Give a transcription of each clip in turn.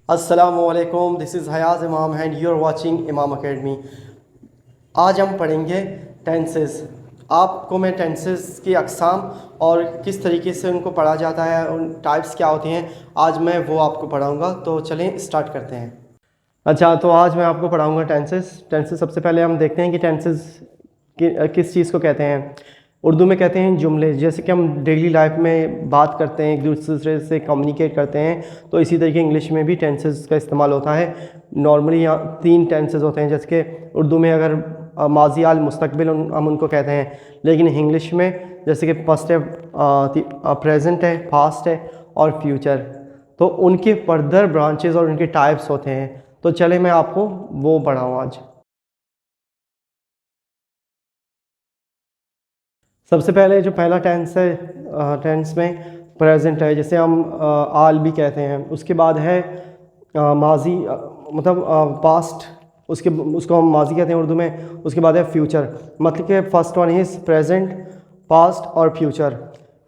अस्सलामुअलैकुम, this is हयाज इमाम and you are watching इमाम अकेडमी। आज हम पढ़ेंगे टेंसेस। आपको मैं टेंसेस की अक़साम और किस तरीके से उनको पढ़ा जाता है, उन टाइप्स क्या होती हैं, आज मैं वो आपको पढ़ाऊँगा। तो चलें स्टार्ट करते हैं। अच्छा, तो आज मैं आपको पढ़ाऊँगा टेंसेस। सबसे पहले हम देखते हैं कि टेंसेस किस चीज़ को कहते हैं। उर्दू में कहते हैं जुमले। जैसे कि हम डेली लाइफ में बात करते हैं, एक दूसरे से कम्युनिकेट करते हैं, तो इसी तरीके इंग्लिश में भी टेंसेस का इस्तेमाल होता है। नॉर्मली यहाँ 3 टेंसेस होते हैं। जैसे कि उर्दू में अगर माज़ी आल मुस्तकबिल हम उनको कहते हैं, लेकिन इंग्लिश में जैसे कि पास्ट है, प्रेजेंट है, पास्ट है और फ्यूचर, तो उनके फर्दर ब्रांचेस और उनके टाइप्स होते हैं। तो चले मैं आपको वो पढ़ाऊँ आज। सबसे पहले जो पहला टेंस है, टेंस में प्रेजेंट है, जैसे हम आल भी कहते हैं। उसके बाद है माजी, मतलब पास्ट, उसको हम माजी कहते हैं उर्दू में। उसके बाद है फ्यूचर, मतलब कि first one is present, past और फ्यूचर।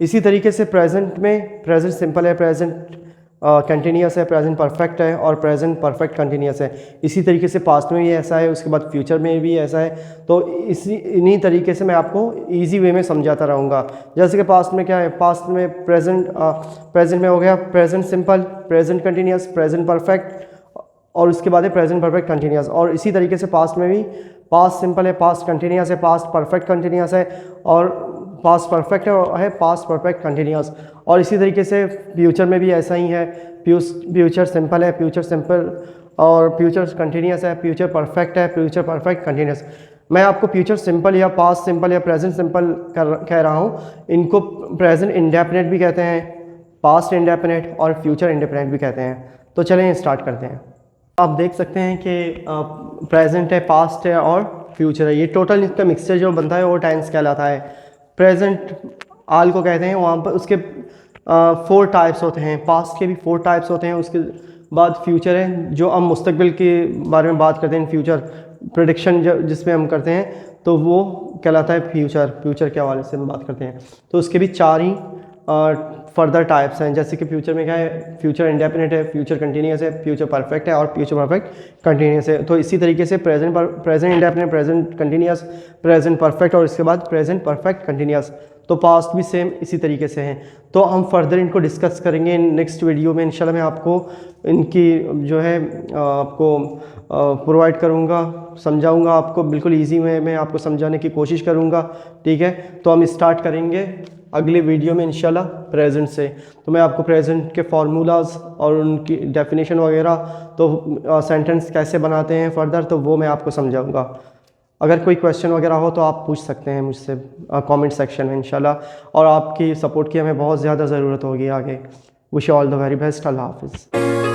इसी तरीके से प्रेजेंट में प्रेजेंट सिंपल है, प्रेजेंट कंटिन्यूस है, प्रेजेंट परफेक्ट है और प्रेजेंट परफेक्ट कंटिन्यूस है। इसी तरीके से पास्ट में भी ऐसा है, उसके बाद फ्यूचर में भी ऐसा है। तो इन्हीं तरीके से मैं आपको इजी वे में समझाता रहूँगा। जैसे कि पास्ट में क्या है, पास्ट में प्रेजेंट में हो गया present simple, present continuous, present perfect और उसके बाद है प्रेजेंट परफेक्ट कंटिन्यूस। और इसी तरीके से पास्ट में भी पास्ट सिंपल है, पास्ट कंटिन्यूस है, पास्ट परफेक्ट कंटिन्यूस है और पास्ट परफेक्ट है, पास्ट परफेक्ट कंटिन्यूस। और इसी तरीके से फ्यूचर में भी ऐसा ही है, फ्यूचर सिंपल है, फ्यूचर सिंपल और फ्यूचर कंटिन्यूस है, फ्यूचर परफेक्ट है, फ्यूचर परफेक्ट कंटिन्यूस। मैं आपको फ्यूचर सिंपल या पास्ट सिंपल या प्रेजेंट सिंपल कह रहा हूँ। इनको प्रेजेंट इंडेफिनिट भी कहते हैं, पास्ट इंडेफिनिट और फ्यूचर इंडेफिनिट भी कहते हैं। तो चलें स्टार्ट करते हैं। आप देख सकते हैं कि प्रेजेंट है, पास्ट है और फ्यूचर है। ये टोटल इसका मिक्सचर जो बनता है वो टेंस कहलाता है। प्रेजेंट आल को कहते हैं, वहाँ पर उसके 4 टाइप्स होते हैं, पास्ट के भी 4 टाइप्स होते हैं। उसके बाद फ्यूचर है, जो हम मुस्तकबिल के बारे में बात करते हैं, फ्यूचर प्रेडिक्शन जिसमें हम करते हैं, तो वो कहलाता है फ्यूचर के हवाले से हम बात करते हैं। तो उसके भी 4 ही फर्दर टाइप्स हैं। जैसे कि फ्यूचर में क्या है, फ्यूचर इंडेफिनिट है, फ्यूचर कंटिन्यूस है, फ्यूचर परफेक्ट है और फ्यूचर परफेक्ट कंटिन्यूस है। तो इसी तरीके से present indefinite, present continuous, present perfect और इसके बाद प्रेजेंट परफेक्ट कंटिन्यूस। तो पास्ट भी सेम इसी तरीके से हैं। तो हम फर्दर इनको डिस्कस करेंगे नेक्स्ट वीडियो में। इंशाल्लाह मैं आपको इनकी जो है आपको प्रोवाइड करूँगा, समझाऊँगा आपको बिल्कुल ईजी वे में आपको समझाने की कोशिश करूँगा। ठीक है, तो हम स्टार्ट करेंगे अगले वीडियो में इंशाल्लाह प्रेजेंट से। तो मैं आपको प्रेजेंट के फार्मूलाज और उनकी डेफिनेशन वगैरह, तो सेंटेंस कैसे बनाते हैं फर्दर, तो वो मैं आपको समझाऊँगा। अगर कोई क्वेश्चन वगैरह हो तो आप पूछ सकते हैं मुझसे कमेंट सेक्शन में इंशाल्लाह। और आपकी सपोर्ट की हमें बहुत ज़्यादा ज़रूरत होगी आगे। Wish you all the very best. अल्लाह हाफिज़।